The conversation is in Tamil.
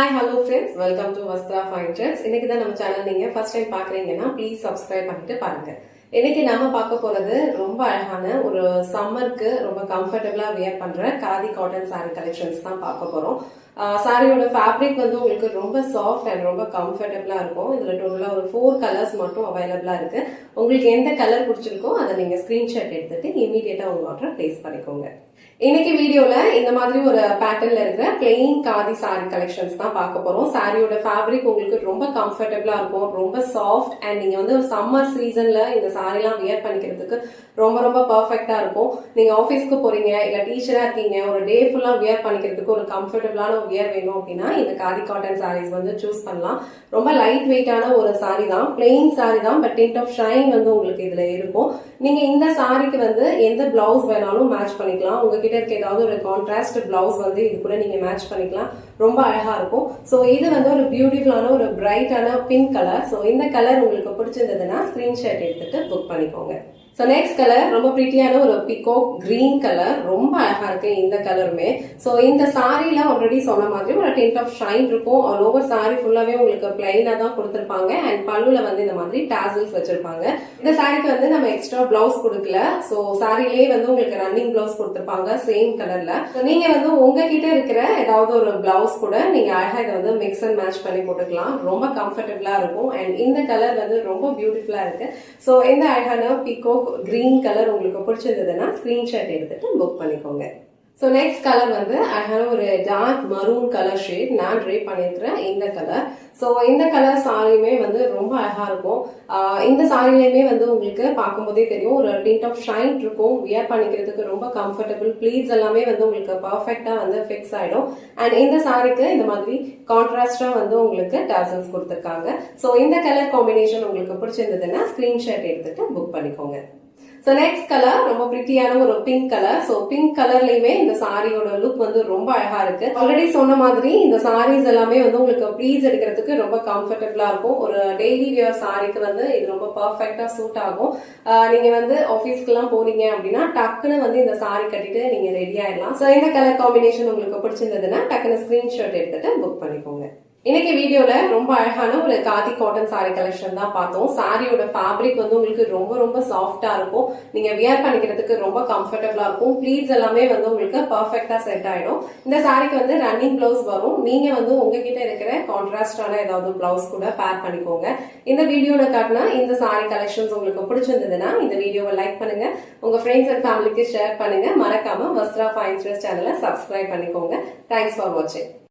Hi, hello friends. Welcome to Vastra Fine Trends. இன்னைக்கு தான் நம்ம சேனல் நீங்க ஃபர்ஸ்ட் டைம் பாக்குறீங்கன்னா ப்ளீஸ் சப்ஸ்கிரைப் பண்ணிட்டு பாருங்க. இன்னைக்கு நாம பார்க்க போறது ரொம்ப அழகான ஒரு சம்மருக்கு ரொம்ப கம்ஃபர்டபுளா வியர் பண்ற காதி காட்டன் saree கலெக்ஷன்ஸ் தான் பார்க்க போறோம். சாரியோட ஃபேப்ரிக் வந்து உங்களுக்கு ரொம்ப சாஃப்ட் அண்ட் ரொம்ப கம்ஃபர்டபுளா இருக்கும். இதுல டோட்டலா ஒரு 4 கலர்ஸ் மட்டும் அவைலபிளா இருக்கு. உங்களுக்கு எந்த கலர் பிடிச்சிருக்கோ அதை நீங்க ஸ்கிரீன்ஷாட் எடுத்துட்டு இமீடியட்டா உங்க ஆர்டர் பிளேஸ் பண்ணிக்கோங்க. இன்னைக்கு வீடியோல இந்த மாதிரி ஒரு பேட்டர்ன்ல இருக்கிற பிளெயின் காதி சாரி கலெக்ஷன்ஸ் தான் பார்க்க போறோம். சாரியோட ஃபேப்ரிக் உங்களுக்கு ரொம்ப கம்ஃபர்டபுளா இருக்கும், ரொம்ப சாஃப்ட் அண்ட் நீங்க வந்து ஒரு சம்மர் சீசன்ல இந்த சாரி எல்லாம் வியர் பண்ணிக்கிறதுக்கு ரொம்ப ரொம்ப பர்ஃபெக்டா இருக்கும். நீங்க ஆபீஸ்க்கு போறீங்க இல்ல டீச்சரா இருக்கீங்க, ஒரு டே ஃபுல்லா வியர் பண்ணிக்கிறதுக்கு ஒரு கம்ஃபர்டபுளான ஒரு வியர் வேணும் அப்படின்னா இந்த காதி காட்டன் சாரீஸ் வந்து சூஸ் பண்ணலாம். ரொம்ப லைட் வெயிட்டான ஒரு சாரி தான், பிளெயின் சாரி தான், பட் டிண்ட் ஆஃப் ஷைன் வந்து உங்களுக்கு இதுல இருக்கும். நீங்க இந்த சாரிக்கு வந்து எந்த பிளவுஸ் வேணாலும் மேட்ச் பண்ணிக்கலாம். உங்ககிட்ட இருக்க ஏதாவது ஒரு கான்ட்ராஸ்ட் பிளவுஸ் வந்து இது கூட நீங்க மேட்ச் பண்ணிக்கலாம். ரொம்ப அழகா இருக்கும். சோ இது வந்து ஒரு பியூட்டிஃபுல்லான ஒரு பிரைட்டான பிங்க் கலர். சோ இந்த கலர் உங்களுக்கு பிடிச்சிருந்ததுன்னா ஸ்கிரீன்ஷாட் எடுத்துட்டு புக் பண்ணிக்கோங்க. சோ நெக்ஸ்ட் கலர் ரொம்ப பிரிட்டியான ஒரு பிகாக் கிரீன் கலர், ரொம்ப அழகா இருக்கு இந்த கலருமே. சோ இந்த சாரில ஆல்ரெடி சொன்ன மாதிரி ஒரு டிண்ட் ஆஃப் ஷைன் இருக்கும். ஆல் ஓவர் சாரி ஃபுல்லாவே உங்களுக்கு பிளைனா தான் கொடுத்திருப்பாங்க அண்ட் பல்லுல வந்து இந்த மாதிரி டாசல்ஸ் வச்சிருப்பாங்க. இந்த சாரிக்கு வந்து நம்ம எக்ஸ்ட்ரா பிளவுஸ் கொடுக்கல. சோ சாரிலேயே வந்து உங்களுக்கு ரன்னிங் பிளவுஸ் கொடுத்திருப்பாங்க சேம் கலர்ல. நீங்க வந்து உங்ககிட்ட இருக்கிற ஏதாவது ஒரு பிளவுஸ் கூட நீங்க அழகா இதை வந்து மிக்ஸ் அண்ட் மேட்ச் பண்ணி போட்டுக்கலாம். ரொம்ப கம்ஃபர்டபுளா இருக்கும் அண்ட் இந்த கலர் வந்து ரொம்ப பியூட்டிஃபுல்லா இருக்கு. சோ இந்த அழகான பிகாக் கிரீன் கலர் உங்களுக்கு பிடிச்சிருந்ததுன்னா ஸ்கிரீன்ஷாட் எடுத்துட்டு புக் பண்ணிக்கோங்க. சோ நெக்ஸ்ட் கலர் வந்து அழகான ஒரு டார்க் மரூன் கலர் ஷேட், நான் ட்ரை பண்ணிருக்கிறேன் இந்த கலர். சோ இந்த கலர் சாரியுமே வந்து ரொம்ப அழகா இருக்கும். இந்த சாரிலையுமே வந்து உங்களுக்கு பார்க்கும் போதே தெரியும் ஒரு டிண்ட் ஆஃப் ஷைன் இருக்கும். வியர் பண்ணிக்கிறதுக்கு ரொம்ப கம்ஃபர்டபுள், ப்ளீட்ஸ் எல்லாமே வந்து உங்களுக்கு பர்ஃபெக்டா வந்து ஃபிக்ஸ் ஆயிடும். அண்ட் இந்த சாரிக்கு இந்த மாதிரி கான்ட்ராஸ்டா வந்து உங்களுக்கு டாசல்ஸ் கொடுத்திருக்காங்க. சோ இந்த கலர் காம்பினேஷன் உங்களுக்கு பிடிச்சிருந்ததுன்னா ஸ்கிரீன்ஷாட் எடுத்துட்டு புக் பண்ணிக்கோங்க. சோ நெக்ஸ்ட் கலர் ரொம்ப பிரிட்டியான ஒரு பிங்க் கலர். சோ பிங்க் கலர்லயுமே இந்த சாரியோட லுக் வந்து ரொம்ப அழகா இருக்கு. ஆல்ரெடி சொன்ன மாதிரி இந்த சாரீஸ் எல்லாமே வந்து உங்களுக்கு ப்ளீட்ஸ் எடுக்கிறதுக்கு ரொம்ப கம்ஃபர்டபுளா இருக்கும். ஒரு டெய்லி வியர் சாரிக்கு வந்து இது ரொம்ப பர்ஃபெக்டா சூட் ஆகும். நீங்க வந்து ஆபீஸ்க்கு எல்லாம் போறீங்க அப்படின்னா டக்குன்னு வந்து இந்த சாரி கட்டிட்டு நீங்க ரெடி ஆயிடலாம். சோ இந்த கலர் காம்பினேஷன் உங்களுக்கு பிடிச்சிருந்ததுன்னா டக்குன்னு ஸ்கிரீன்ஷாட் எடுத்துட்டு புக் பண்ணிக்கோங்க. இன்னைக்கு வீடியோல ரொம்ப அழகான ஒரு காதி காட்டன் சாரி கலெக்ஷன் தான் பார்த்தோம். சாரியோட ஃபேப்ரிக் வந்து உங்களுக்கு ரொம்ப ரொம்ப சாஃப்டா இருக்கும். நீங்க வியர் பண்ணிக்கிறதுக்கு ரொம்ப கம்ஃபர்டபுளா இருக்கும். ப்ளீட்ஸ் எல்லாமே வந்து உங்களுக்கு பர்ஃபெக்டா செட் ஆயிடும். இந்த சாரிக்கு வந்து ரன்னிங் பிளவுஸ் வரும். நீங்க வந்து உங்ககிட்ட இருக்கிற கான்ட்ராஸ்டான ஏதாவது பிளவுஸ் கூட பேர் பண்ணிக்கோங்க. இந்த வீடியோல காட்டினா இந்த சாரி கலெக்ஷன்ஸ் உங்களுக்கு பிடிச்சிருந்ததுன்னா இந்த வீடியோவை லைக் பண்ணுங்க, உங்க ஃப்ரெண்ட்ஸ் அண்ட் ஃபேமிலிக்கு ஷேர் பண்ணுங்க. மறக்காம வஸ்த்ரா ஃபைன் ட்ரெண்ட்ஸ் சேனலை சப்ஸ்கிரைப் பண்ணிக்கோங்க. தேங்க்ஸ் ஃபார் வாட்சிங்.